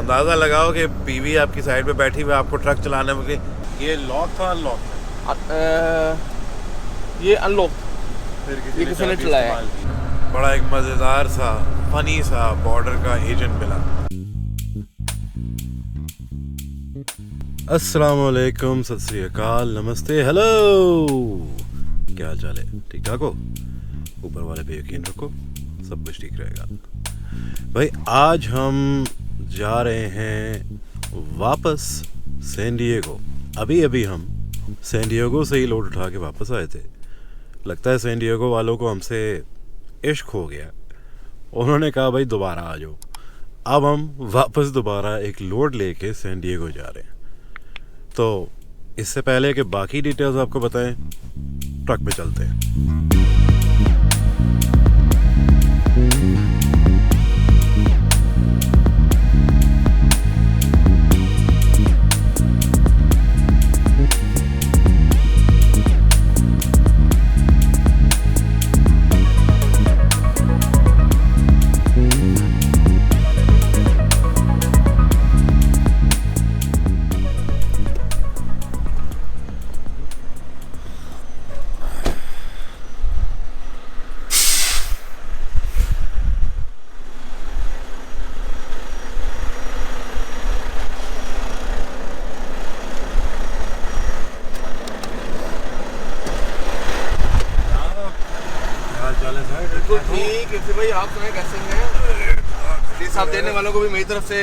अंदाज़ा लगाओ कि बीवी आपकी साइड पे बैठी हुई आपको ट्रक चलाने में ये लॉक था अनलॉक था? ये अनलॉक फिर ये किसी ने चाबी चलाया। इस्तेमाल की। बड़ा एक मज़ेदार सा फनी सा बॉर्डर का एजेंट मिला। अस्सलामुअलैकुम, सत श्री अकाल, नमस्ते, हेलो, क्या हाल चाल है? ठीक ठाक हो? ऊपर वाले पे यकीन रखो, सब कुछ ठीक रहेगा। भाई आज हम जा रहे हैं वापस सैन डिएगो। अभी हम सैन डिएगो से ही लोड उठा के वापस आए थे। लगता है सैन डिएगो वालों को हमसे इश्क हो गया, उन्होंने कहा भाई दोबारा आ जाओ। अब हम वापस दोबारा एक लोड लेके सैन डिएगो जा रहे हैं। तो इससे पहले कि बाकी डिटेल्स आपको बताएं, ट्रक पे चलते हैं। बिल्कुल ठीक है भाई, आप सुनाए कैसे हैं? जी साहब, देने वालों को भी मेरी तरफ से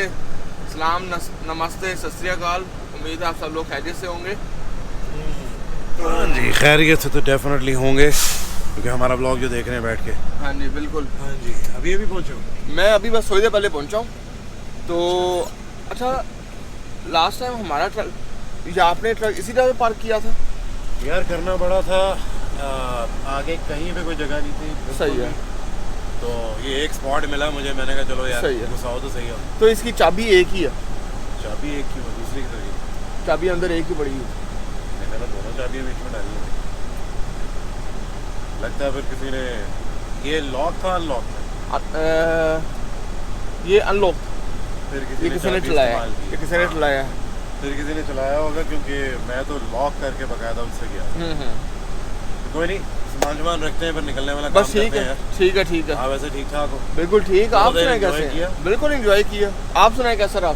सलाम, नमस्ते, सत श्री अकाल। उम्मीद है आप सब लोग खैरियत से होंगे। हाँ जी, खैरियत से तो डेफिनेटली होंगे, क्योंकि हमारा ब्लॉग जो देख रहे हैं बैठ के। हाँ जी बिल्कुल। हाँ जी, अभी पहुँचे हो? मैं अभी बस थोड़ी देर पहले पहुंचा हूँ। तो अच्छा, लास्ट टाइम हमारा ट्रक या आपने ट्रक इसी जगह पार्क किया था? यार करना बड़ा था, आगे कहीं पे कोई जगह नहीं थी। सही है। तो ये एक स्पॉट मिला मुझे, मैंने कहा चलो यार सही है। घुसाओ तो सही हो। तो इसकी चाबी एक ही है? चाबी एक की, दूसरी की तरह चाबी अंदर एक ही पड़ी है। मैंने तो दोनों चाबी बीच में डाली है। लगता है फिर किसी ने, ये लॉक था अनलॉक था? ये अनलॉक। फिर ये किसी ने चाबी चलाया? इस्तेमाल की। ये किसी ने चलाया? फिर किसी ने चलाया होगा, क्योंकि मैं तो लॉक करके बकायदा उनसे गया। तो कोई नहीं, सामान रखते हैं, फिर निकलने वाला बस काम ठीक करते है। हैं। ठीक है ठीक है। हाँ वैसे ठीक ठाक हो? बिल्कुल ठीक। आप तो सुनाए enjoy कैसे किया? हैं? बिल्कुल एंजॉय किया। आप सुनाए कैसा रहा?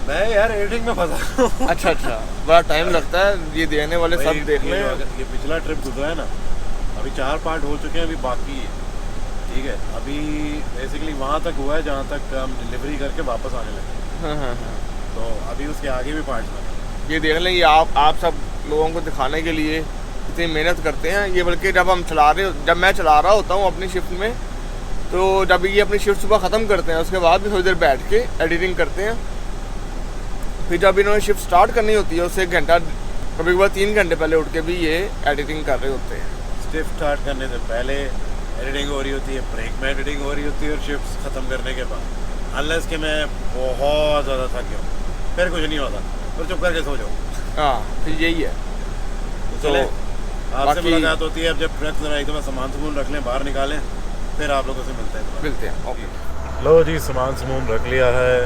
मैं यार एडिटिंग में फंसा हूँ। अच्छा अच्छा, बड़ा टाइम लगता है ये देने वाले सब देखने। ये पिछला ट्रिप गुजरा है ना, अभी 4 पार्ट हो चुके हैं, अभी बाकी है। ठीक है, अभी बेसिकली वहाँ तक हुआ है जहाँ तक हम डिलीवरी करके वापस आने लगे। हाँ। तो अभी उसके आगे भी पार्ट बने। ये देखने लगे, आप सब लोगों को दिखाने के लिए इतनी मेहनत करते हैं ये। बल्कि जब मैं चला रहा होता हूँ अपनी शिफ्ट में, तो जब ये अपनी शिफ्ट सुबह ख़त्म करते हैं, उसके बाद भी थोड़ी देर बैठ के एडिटिंग करते हैं। फिर जब इन्होंने शिफ्ट स्टार्ट करनी होती है, उससे 1 घंटा, कभी कभार 3 घंटे पहले उठ के भी ये एडिटिंग कर रहे होते हैं। शिफ्ट स्टार्ट करने से पहले एडिटिंग हो रही होती है, ब्रेक में एडिटिंग हो रही होती है, और शिफ्ट ख़त्म करने के बाद। अनलेस कि मैं बहुत ज़्यादा थक गया हूँ, फिर कुछ नहीं होता, फिर चुप करके सो जाऊँ। हाँ, फिर यही है। तो आपसे मुलाकात होती है अब जब ट्रक जरा एकदम सामान रख लें, बाहर निकालें, फिर आप लोगों से मिलते हैं। ओके। लो जी, सामान रख लिया है।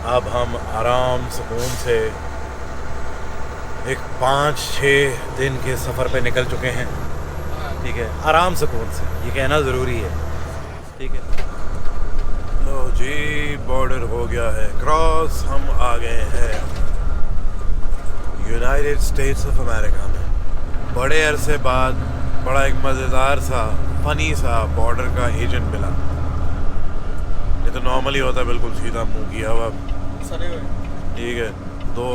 अब हम आराम सुकून से एक 5-6 दिन के सफ़र पे निकल चुके हैं। ठीक है, आराम सुकून से, ये कहना ज़रूरी है। ठीक है, लो जी, बॉर्डर हो गया है क्रॉस, हम आ गए हैं यूनाइटेड स्टेट्स ऑफ अमेरिका में। बड़े अरसे बाद बड़ा एक मज़ेदार सा फनी सा बॉर्डर का एजेंट मिला। ये तो नॉर्मली होता है, बिल्कुल सीधा मुंह किया हुआ। ठीक है, 2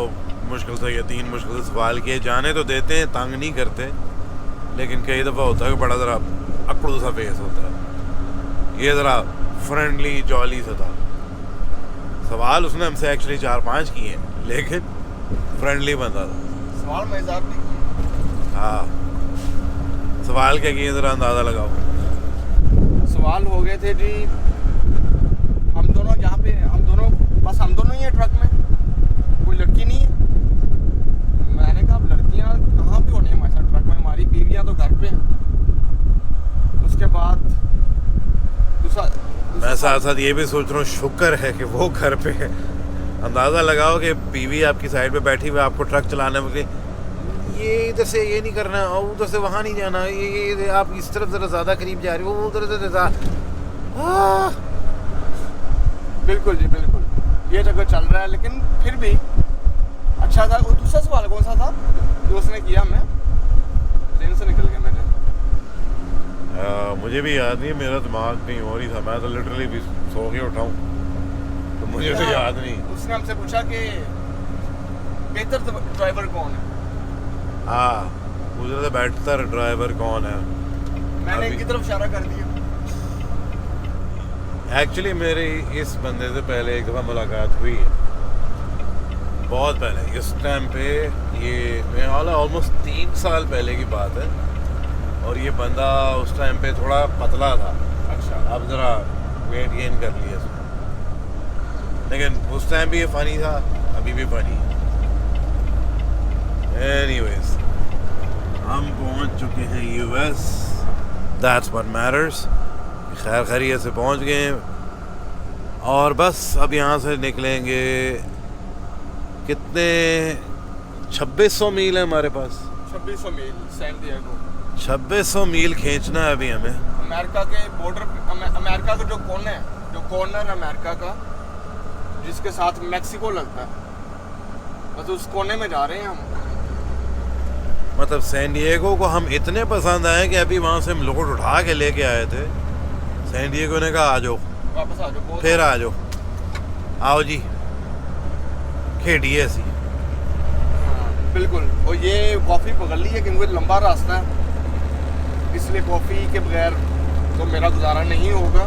मुश्किल से या 3 मुश्किल से सवाल किए जाने तो देते हैं, तंग नहीं करते, लेकिन कई दफ़ा होता है कि बड़ा ज़रा अकड़ू सा फेस होता है। ये ज़रा फ्रेंडली जॉली सा था। सवाल उसने हमसे एक्चुअली 4-5 किए हैं, लेकिन फ्रेंडली बंदा था। सवाल मज़ेदार भी किए। हाँ, सवाल क्या किए ज़रा अंदाज़ा लगाओ। सवाल हो गए थे जी, हम दोनों यहाँ पे, हम दोनों ही हैं ट्रक में, कोई लड़की नहीं है। मैंने कहा अब लड़कियाँ कहाँ पे होनी है हमारे साथ ट्रक में, हमारी बीवियाँ तो घर पे हैं। उसके बाद दूसरा मैं साथ साथ ये भी सोच रहा हूँ शुक्र है कि वो घर पे है। अंदाज़ा लगाओ कि बीवी आपकी साइड पे बैठी हुई आपको ट्रक चलाने में ये इधर से ये नहीं करना और उधर से वहाँ नहीं जाना, ये आप इस तरफ ज़रा ज़्यादा करीब जा रहे हो, उधर से बिल्कुल जी बिल्कुल, ये जगह चल रहा है। लेकिन फिर भी अच्छा था। वो दूसरा सवाल कौन सा था जो उसने किया? मैं ट्रेन से निकल गया मैंने। मुझे भी याद नहीं, मेरा दिमाग कहीं और ही था। मैं तो लिटरली भी सो के उठा हूँ तो मुझे तो याद नहीं। उसने हमसे पूछा कि बेहतर ड्राइवर कौन है। हाँ, मुझे तो बेहतर ड्राइवर कौन है। मैंने इनकी तरफ इशारा कर दिया। एक्चुअली मेरी इस बंदे से पहले एक दफ़ा मुलाकात हुई है, बहुत पहले। इस टाइम पे ये मेरा ऑलमोस्ट 3 साल पहले की बात है, और ये बंदा उस टाइम पे थोड़ा पतला था। अच्छा। अब ज़रा वेट गेन कर लिया इसने, लेकिन उस टाइम भी ये फ़नी था, अभी भी फ़नी है। एनीवेज, हम पहुंच चुके हैं यूएस, दैट्स व्हाट मैटर्स। खैर खैरियत से पहुंच गए और बस अब यहाँ से निकलेंगे। कितने 2600 मील है हमारे पास। 2600 मील सैन डिएगो। 2600 मील खींचना है अभी हमें। अमेरिका के बॉर्डर, अमेरिका का जो कॉर्नर है अमेरिका का, जिसके साथ मैक्सिको लगता है, बस उस कोने में जा रहे हैं हम। मतलब सैन डिएगो को हम इतने पसंद आए कि अभी वहाँ से हम लोग उठा के लेके आए थे। सैन डिएगो ने कहा आ जाओ, वापस आ जाओ, फिर आ जाओ, आओ जी खेडिए ऐसी। हाँ बिल्कुल। और ये कॉफ़ी पकड़ ली है क्योंकि लंबा रास्ता है, इसलिए कॉफ़ी के बगैर तो मेरा गुजारा नहीं होगा।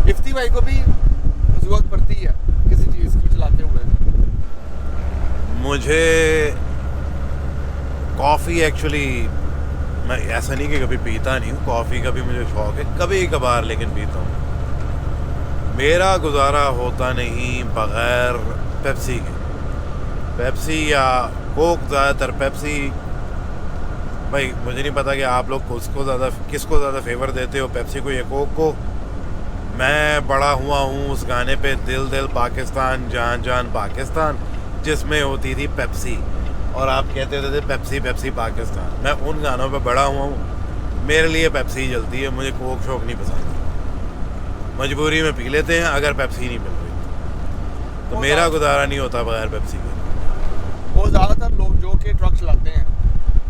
इफ्ती भाई को भी ज़रूरत पड़ती है किसी चीज़ की चलाते हुए। मुझे कॉफ़ी एक्चुअली, मैं ऐसा नहीं कि कभी पीता नहीं हूँ, कॉफ़ी का भी मुझे शौक़ है, कभी कभार लेकिन पीता हूँ। मेरा गुजारा होता नहीं बग़ैर पेप्सी के। पेप्सी या कोक, ज़्यादातर पेप्सी। भाई मुझे नहीं पता कि आप लोग किसको ज़्यादा फेवर देते हो, पेप्सी को या कोक को। मैं बड़ा हुआ हूँ उस गाने पे, दिल दिल पाकिस्तान जान जान पाकिस्तान, जिसमें होती थी पेप्सी और आप कहते थे पेप्सी पेप्सी पाकिस्तान। मैं उन गानों पे बड़ा हुआ हूँ, मेरे लिए पेप्सी जलती है, मुझे कोक शौक नहीं पसंद। मजबूरी में पी लेते हैं अगर पेप्सी नहीं मिल रही तो मेरा गुजारा नहीं होता बगैर पेप्सी के। वो ज़्यादातर लोग जो कि ट्रक चलाते हैं,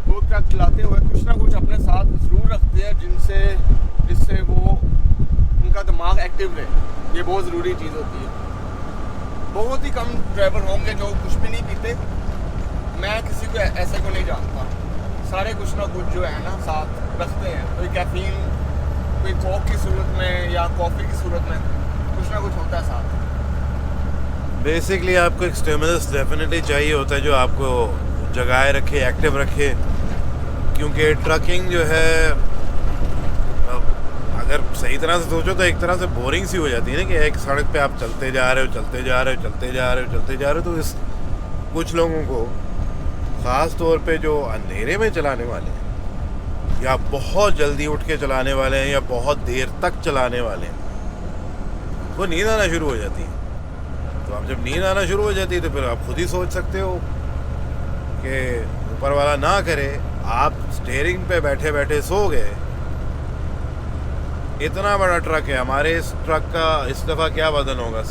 वो ट्रक चलाते हुए कुछ ना कुछ अपने साथ ज़रूर रखते हैं जिससे वो उनका दिमाग एक्टिव रहे। ये बहुत ज़रूरी चीज़ होती है। बहुत ही कम ड्राइवर होंगे जो कुछ भी नहीं पीते। मैं किसी को ऐसे को नहीं जानता। सारे कुछ ना कुछ जो है ना साथ रखते हैं। कोई कैफीन, कोई कोक की सूरत में या कॉफ़ी की सूरत में, कुछ ना कुछ होता है साथ। बेसिकली आपको एक स्टिमुलस डेफिनेटली चाहिए होता है जो आपको जगाए रखे, एक्टिव रखे। क्योंकि ट्रकिंग जो है, अगर सही तरह से सोचो तो एक तरह से बोरिंग सी हो जाती है ना, कि एक सड़क पे आप चलते जा रहे हो, तो इस कुछ लोगों को ख़ास तौर पे जो अंधेरे में चलाने वाले हैं या बहुत जल्दी उठ के चलाने वाले हैं या बहुत देर तक चलाने वाले हैं, वो नींद आना शुरू हो जाती है। तो अब जब नींद आना शुरू हो जाती है तो फिर आप खुद ही सोच सकते हो कि ऊपर वाला ना करे, आप स्टीयरिंग पे बैठे बैठे सो गए। इतना बड़ा ट्रक है हमारे, इस ट्रक का इस दफ़ा क्या वजन होगा?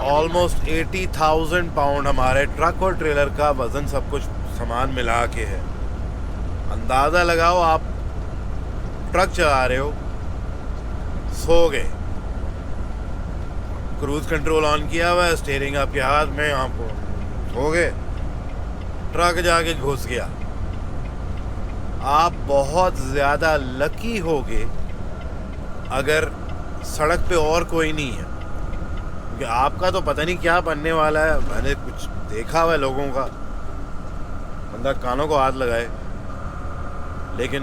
ऑलमोस्ट 80,000 पाउंड हमारे ट्रक और ट्रेलर का वजन, सब कुछ सामान मिला के है। अंदाज़ा लगाओ, आप ट्रक चला रहे हो, सो गए, क्रूज कंट्रोल ऑन किया हुआ है, स्टीयरिंग आपके हाथ में, आप सो गए, ट्रक जाके घुस गया। आप बहुत ज़्यादा लकी होगे अगर सड़क पे और कोई नहीं है, क्योंकि आपका तो पता नहीं क्या बनने वाला है। मैंने कुछ देखा हुआ है लोगों का, बंदा कानों को हाथ लगाए। लेकिन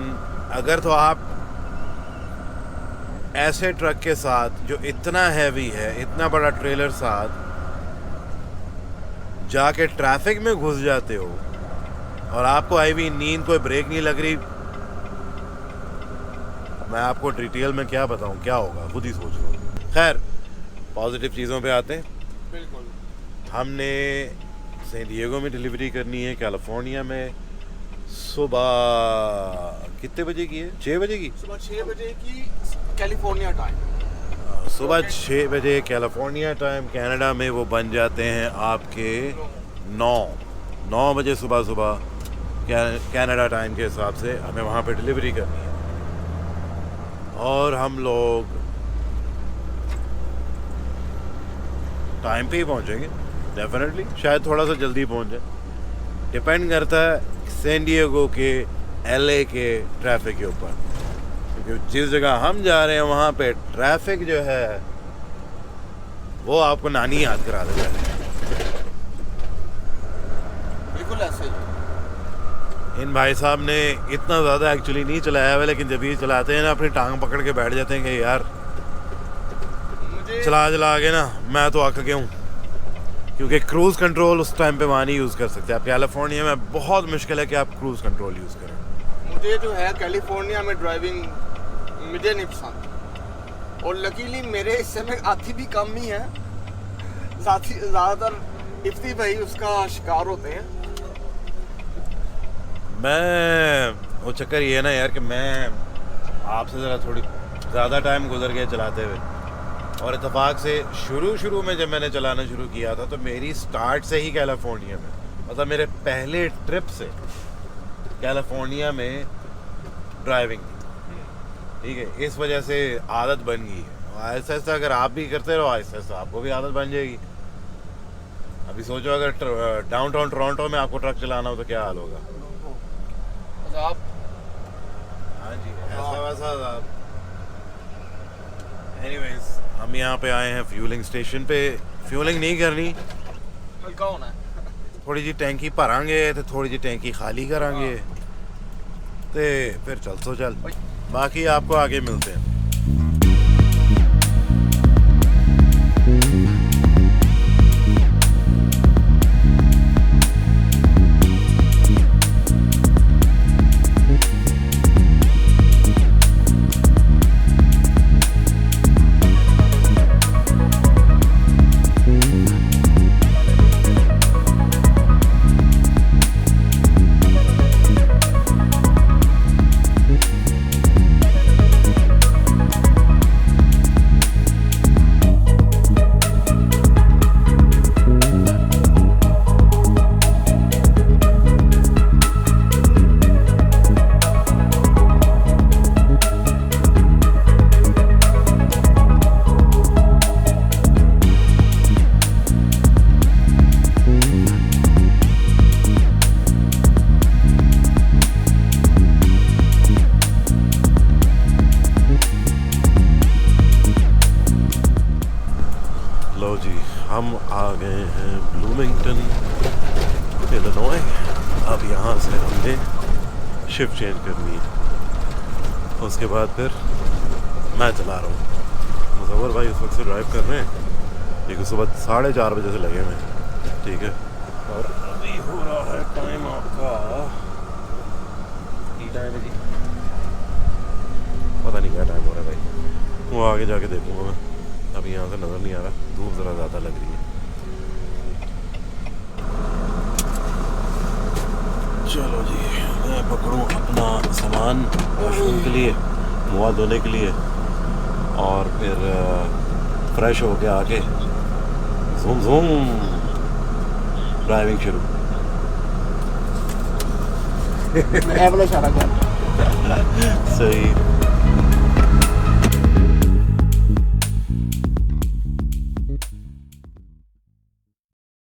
अगर तो आप ऐसे ट्रक के साथ जो इतना हैवी है, इतना बड़ा ट्रेलर साथ जाके ट्रैफिक में घुस जाते हो और आपको आई हुई नींद, कोई ब्रेक नहीं लग रही, मैं आपको डिटेल में क्या बताऊं, क्या होगा खुद ही सोच लो। खैर, पॉजिटिव चीज़ों पे आते हैं। बिल्कुल। हमने सैन डिएगो में डिलीवरी करनी है, कैलिफोर्निया में। सुबह कितने बजे की है? 6 बजे की। सुबह 6 बजे की कैलिफोर्निया टाइम। सुबह 6 बजे कैलिफोर्निया टाइम। कनाडा में वो बन जाते हैं आपके 9 बजे सुबह सुबह कनाडा टाइम के हिसाब से हमें वहाँ पे डिलीवरी करनी है। और हम लोग टाइम पे ही पहुँचेंगे डेफिनेटली, शायद थोड़ा सा जल्दी पहुँच जाए, डिपेंड करता है सैन डिएगो के LA के ट्रैफिक के ऊपर। क्योंकि जिस जगह हम जा रहे हैं वहाँ पे ट्रैफिक जो है वो आपको नानी याद करा देता है। बिल्कुल ऐसे ही। इन भाई साहब ने इतना ज़्यादा एक्चुअली नहीं चलाया हुआ, लेकिन जब ये चलाते हैं ना अपनी टांग पकड़ के बैठ जाते हैं कि यार मुझे चला के ना मैं तो अक गया हूँ। क्योंकि क्रूज़ कंट्रोल उस टाइम पे वहाँ नहीं यूज़ कर सकते आप। कैलिफोर्निया में बहुत मुश्किल है कि आप क्रूज़ कंट्रोल यूज़ करें। मुझे जो है कैलिफोर्निया में ड्राइविंग मुझे नहीं पसंद, और लकीली मेरे हिस्से में आती भी कम ही है। ज़्यादातर इफ्ती भाई उसका शिकार होते हैं। मैं वो चक्कर ये है ना यार कि मैं आपसे ज़रा थोड़ी ज़्यादा टाइम गुजर गया चलाते हुए, और इत्तेफाक से शुरू में जब मैंने चलाना शुरू किया था तो मेरी स्टार्ट से ही कैलिफोर्निया में, मतलब मेरे पहले ट्रिप से कैलिफोर्निया में ड्राइविंग, ठीक है। इस वजह से आदत बन गई है। आहिस्ता आहिस्ता अगर आप भी करते रहो, आहिस्ता आहिस्ता आपको भी आदत बन जाएगी। अभी सोचो अगर डाउनटाउन टोरंटो में आपको ट्रक चलाना हो तो क्या हाल होगा। आप हाँ जी, ऐसा वैसा। एनीवेज, हम यहाँ पे आए हैं फ्यूलिंग स्टेशन पे। फ्यूलिंग नहीं करनी, हल्का होना है। थोड़ी जी टैंकी भरांगे तो थोड़ी जी टैंकी खाली करांगे तो फिर चल बाकी आपको आगे मिलते हैं। लो जी, हम आ गए हैं ब्लूमिंगटन, इलिनॉय। अब यहाँ से हमने शिफ्ट चेंज करनी है, उसके बाद फिर मैं चला रहा हूँ। मुज़व्वर भाई उस वक्त से ड्राइव कर रहे हैं, क्योंकि सुबह 4:30 बजे से लगे हुए हैं, ठीक है। और अभी हो रहा है टाइम आपका, ये टाइम है जी, पता नहीं क्या टाइम हो रहा है भाई, वो आगे जाके देखूँगा मैं। अभी यहाँ से नज़र नहीं आ रहा, धूप ज़रा ज़्यादा लग रही है। चलो जी, मैं पकड़ूँ अपना सामान वॉशरूम के लिए, मुँह धोने के लिए, और फिर फ्रेश होके आके ज़ूम ज़ूम ड्राइविंग शुरू। इशारा कर सही।